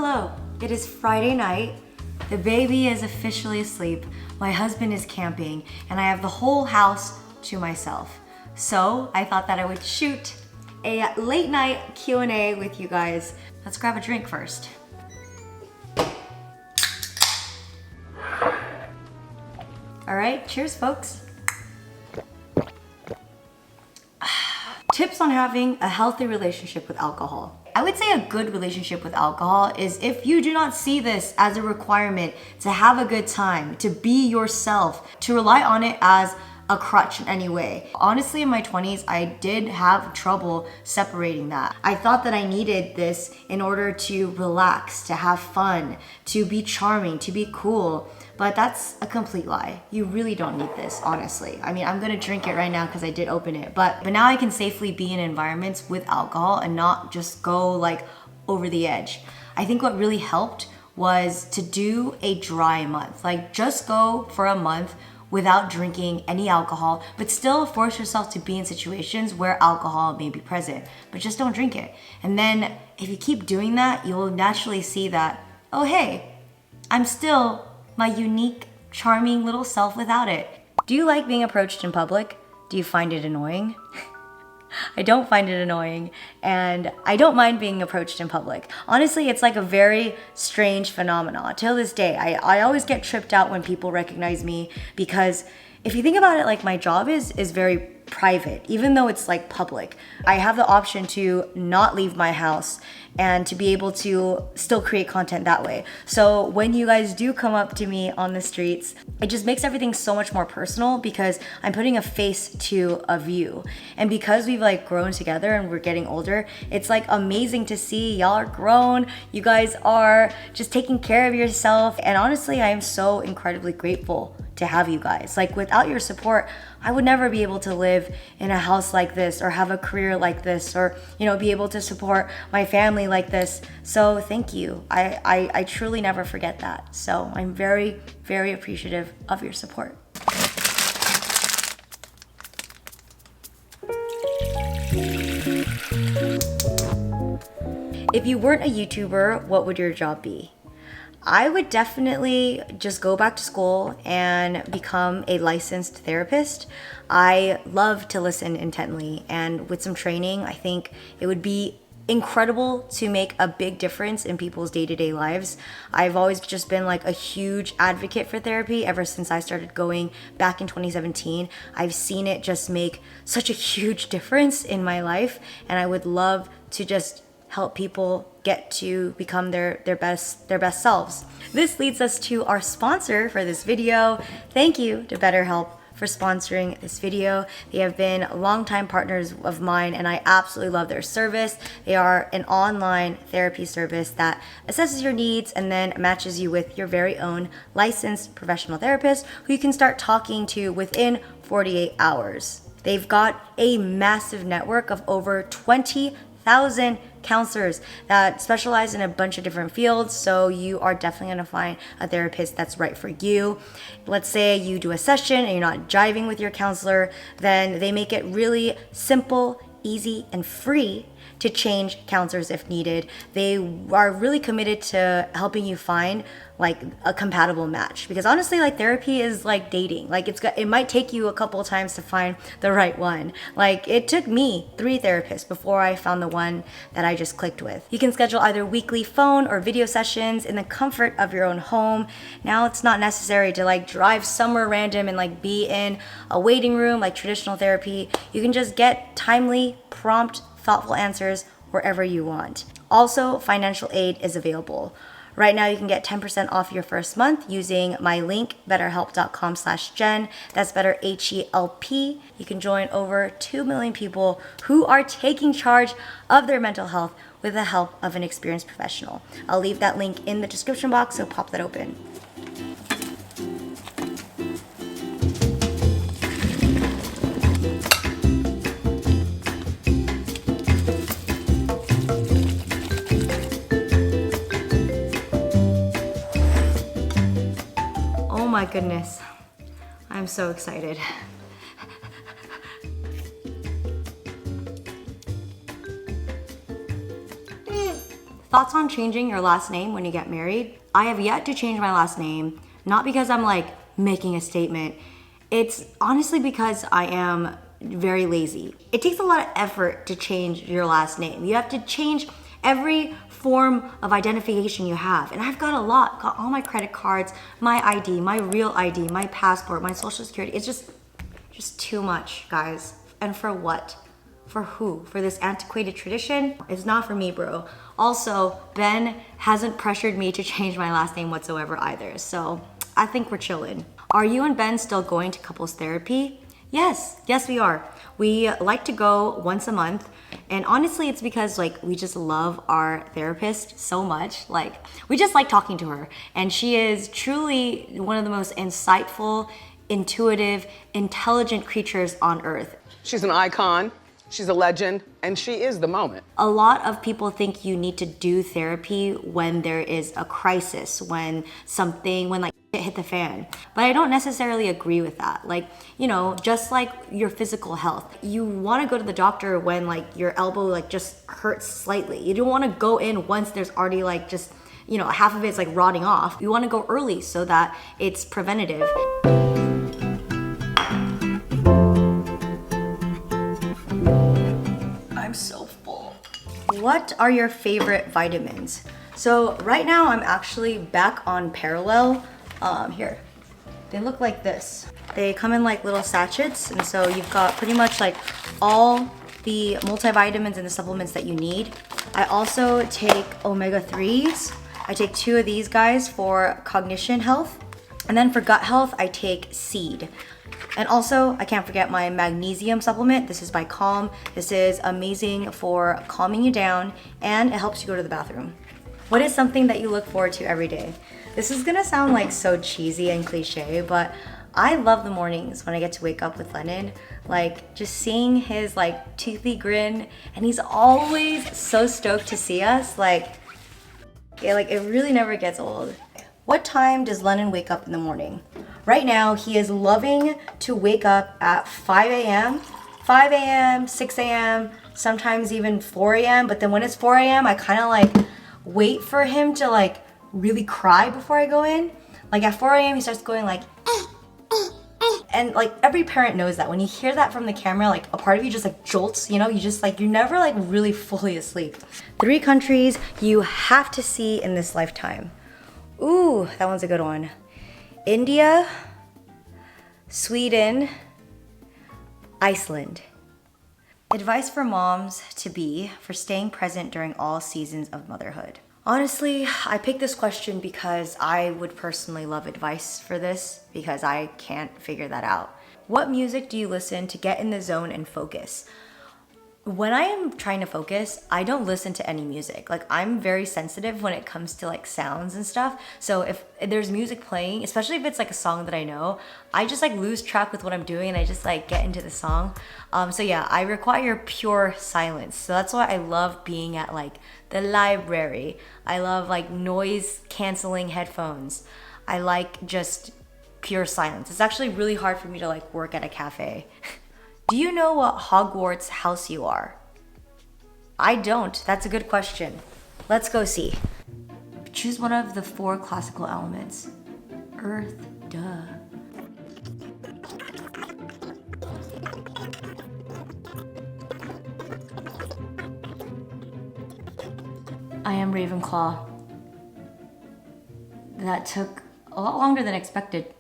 Hello, it is Friday night. The baby is officially asleep. My husband is camping and I have the whole house to myself. So I thought that I would shoot a late night Q&A with you guys. Let's grab a drink first. All right, cheers folks. Tips on having a healthy relationship with alcohol. I would say a good relationship with alcohol is if you do not see this as a requirement to have a good time, to be yourself, to rely on it as a crutch in any way. Honestly, in my 20s, I did have trouble separating that. I thought that I needed this in order to relax, to have fun, to be charming, to be cool. But that's a complete lie. You really don't need this, honestly. I mean, I'm gonna drink it right now because I did open it. But now I can safely be in environments with alcohol and not just go like over the edge. I think what really helped was to do a dry month. Like just go for a month without drinking any alcohol, but still force yourself to be in situations where alcohol may be present, but just don't drink it. And then if you keep doing that, you'll naturally see that, oh hey, I'm still my unique, charming little self without it. Do you like being approached in public? Do you find it annoying? I don't find it annoying, and I don't mind being approached in public. Honestly, it's like a very strange phenomenon. Till this day, I always get tripped out when people recognize me because if you think about it, like my job is very private, even though it's like public. I have the option to not leave my house and to be able to still create content that way. So when you guys do come up to me on the streets, it just makes everything so much more personal because I'm putting a face to a view. And because we've like grown together and we're getting older, it's like amazing to see y'all are grown. You guys are just taking care of yourself. And honestly, I am so incredibly grateful to have you guys. Like without your support, I would never be able to live in a house like this or have a career like this or, you know, be able to support my family like this. So thank you. I truly never forget that. So I'm very, very appreciative of your support. If you weren't a YouTuber, what would your job be? I would definitely just go back to school and become a licensed therapist. I love to listen intently, and with some training, I think it would be incredible to make a big difference in people's day-to-day lives. I've always just been like a huge advocate for therapy ever since I started going back in 2017. I've seen it just make such a huge difference in my life, and I would love to just help people get to become their best selves. This leads us to our sponsor for this video. Thank you to BetterHelp for sponsoring this video. They have been longtime partners of mine and I absolutely love their service. They are an online therapy service that assesses your needs and then matches you with your very own licensed professional therapist who you can start talking to within 48 hours. They've got a massive network of over 20,000 counselors that specialize in a bunch of different fields, so you are definitely going to find a therapist that's right for you. Let's say you do a session and you're not jiving with your counselor, then they make it really simple, easy, and free to change counselors if needed. They are really committed to helping you find like a compatible match, because honestly, like therapy is like dating. Like it might take you a couple of times to find the right one. Like it took me 3 therapists before I found the one that I just clicked with. You can schedule either weekly phone or video sessions in the comfort of your own home. Now it's not necessary to like drive somewhere random and like be in a waiting room like traditional therapy. You can just get timely, prompt, thoughtful answers wherever you want. Also, financial aid is available. Right now, you can get 10% off your first month using my link, betterhelp.com/Jen. That's better HELP. You can join over 2 million people who are taking charge of their mental health with the help of an experienced professional. I'll leave that link in the description box, so pop that open. Oh my goodness, I'm so excited. Thoughts on changing your last name when you get married? I have yet to change my last name, not because I'm like making a statement. It's honestly because I am very lazy. It takes a lot of effort to change your last name. You have to change every form of identification you have. And I've got a lot. Got all my credit cards, my ID, my real ID, my passport, my social security. It's just too much, guys. And for what? For who? For this antiquated tradition? It's not for me, bro. Also, Ben hasn't pressured me to change my last name whatsoever either. So I think we're chilling. Are you and Ben still going to couples therapy? Yes, we are. We like to go once a month. And honestly, it's because like we just love our therapist so much. Like we just like talking to her. And she is truly one of the most insightful, intuitive, intelligent creatures on earth. She's an icon. She's a legend, and she is the moment. A lot of people think you need to do therapy when there is a crisis, when like shit hit the fan. But I don't necessarily agree with that. Like, you know, just like your physical health, you want to go to the doctor when like your elbow like just hurts slightly. You don't want to go in once there's already like just, you know, half of it's like rotting off. You want to go early so that it's preventative. I'm so full. What are your favorite vitamins? So right now I'm actually back on Parallel. Here, they look like this. They come in like little sachets, and so you've got pretty much like all the multivitamins and the supplements that you need. I also take omega-3s. I take 2 of these guys for cognition health. And then for gut health, I take Seed. And also, I can't forget my magnesium supplement. This is by Calm. This is amazing for calming you down, and it helps you go to the bathroom. What is something that you look forward to every day? This is gonna sound like so cheesy and cliche, but I love the mornings when I get to wake up with Lennon. Like just seeing his like toothy grin, and he's always so stoked to see us. Like, yeah, like it really never gets old. What time does Lennon wake up in the morning? Right now, he is loving to wake up at 5 a.m., 5 a.m., 6 a.m., sometimes even 4 a.m. But then when it's 4 a.m., I kind of like wait for him to like really cry before I go in. Like at 4 a.m., he starts going like, and like every parent knows that when you hear that from the camera, like a part of you just like jolts, you know, you just like, you're never like really fully asleep. 3 countries you have to see in this lifetime. Ooh, that one's a good one. India, Sweden, Iceland. Advice for moms to be for staying present during all seasons of motherhood. Honestly, I picked this question because I would personally love advice for this because I can't figure that out. What music do you listen to get in the zone and focus? When I am trying to focus, I don't listen to any music. Like I'm very sensitive when it comes to like sounds and stuff. So if there's music playing, especially if it's like a song that I know, I just like lose track with what I'm doing and I just like get into the song. So yeah, I require pure silence. So that's why I love being at like the library. I love like noise canceling headphones. I like just pure silence. It's actually really hard for me to like work at a cafe. Do you know what Hogwarts house you are? I don't. That's a good question. Let's go see. Choose one of the 4 classical elements. Earth, duh. I am Ravenclaw. That took a lot longer than expected.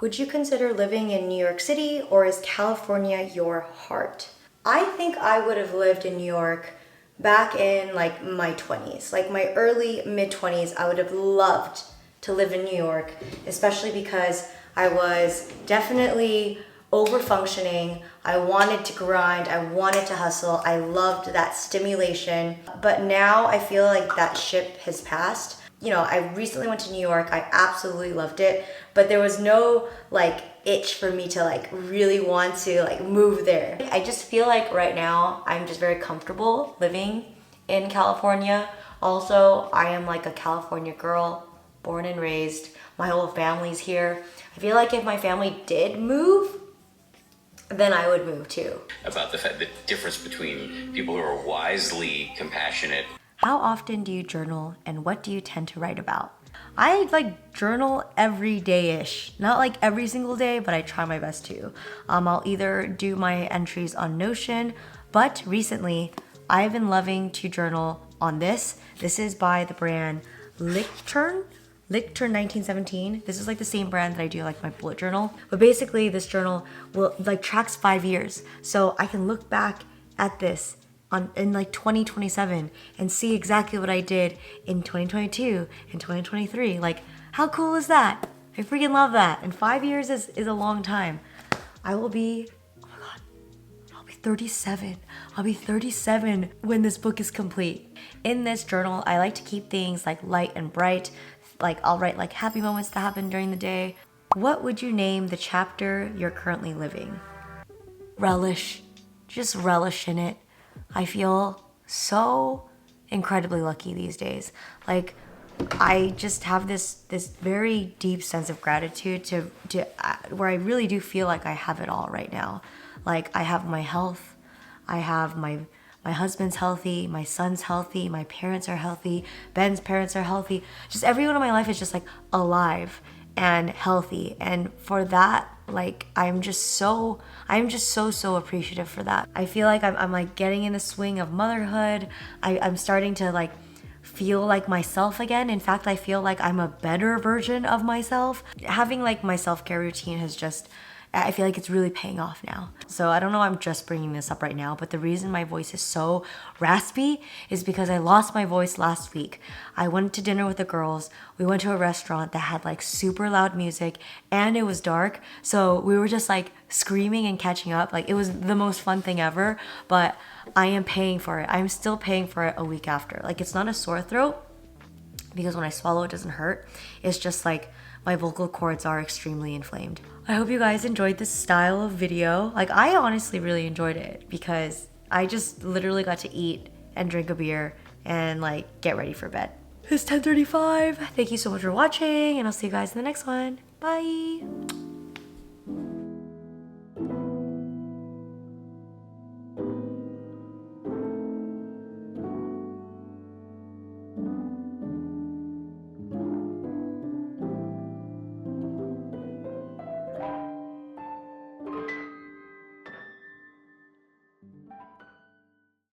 Would you consider living in New York City, or is California your heart? I think I would have lived in New York back in like my 20s, like my early mid 20s. I would have loved to live in New York, especially because I was definitely over functioning. I wanted to grind, I wanted to hustle. I loved that stimulation. But now I feel like that ship has passed. You know, I recently went to New York. I absolutely loved it, but there was no like itch for me to like really want to like move there. I just feel like right now I'm just very comfortable living in California. Also, I am like a California girl, born and raised. My whole family's here. I feel like if my family did move, then I would move too. About the difference between people who are wisely compassionate. How often do you journal and what do you tend to write about? I like journal every day-ish. Not like every single day, but I try my best to. I'll either do my entries on Notion, but recently I've been loving to journal on this. This is by the brand Lichtern 1917. This is like the same brand that I do like my bullet journal. But basically this journal will like tracks 5 years. So I can look back at this in like 2027 and see exactly what I did in 2022 and 2023. Like, how cool is that? I freaking love that. And 5 years is a long time. I will be, oh my God, I'll be 37. I'll be 37 when this book is complete. In this journal, I like to keep things like light and bright. Like I'll write like happy moments that happen during the day. What would you name the chapter you're currently living? Relish. Just relish in it. I feel so incredibly lucky these days. Like I just have this very deep sense of gratitude to where I really do feel like I have it all right now. Like I have my health, I have my husband's healthy, my son's healthy, my parents are healthy, Ben's parents are healthy. Just everyone in my life is just like alive and healthy. And for that, like I'm just so appreciative for that. I feel like I'm like getting in the swing of motherhood. I'm starting to like feel like myself again. In fact, I feel like I'm a better version of myself. Having like my self-care routine has just, I feel like it's really paying off now. So I don't know, I'm just bringing this up right now, but the reason my voice is so raspy is because I lost my voice last week. I went to dinner with the girls. We went to a restaurant that had like super loud music and it was dark. So we were just like screaming and catching up. Like it was the most fun thing ever, but I am paying for it. I'm still paying for it a week after. Like it's not a sore throat because when I swallow it doesn't hurt. It's just like my vocal cords are extremely inflamed. I hope you guys enjoyed this style of video. Like I honestly really enjoyed it because I just literally got to eat and drink a beer and like get ready for bed. It's 10:35. Thank you so much for watching and I'll see you guys in the next one. Bye.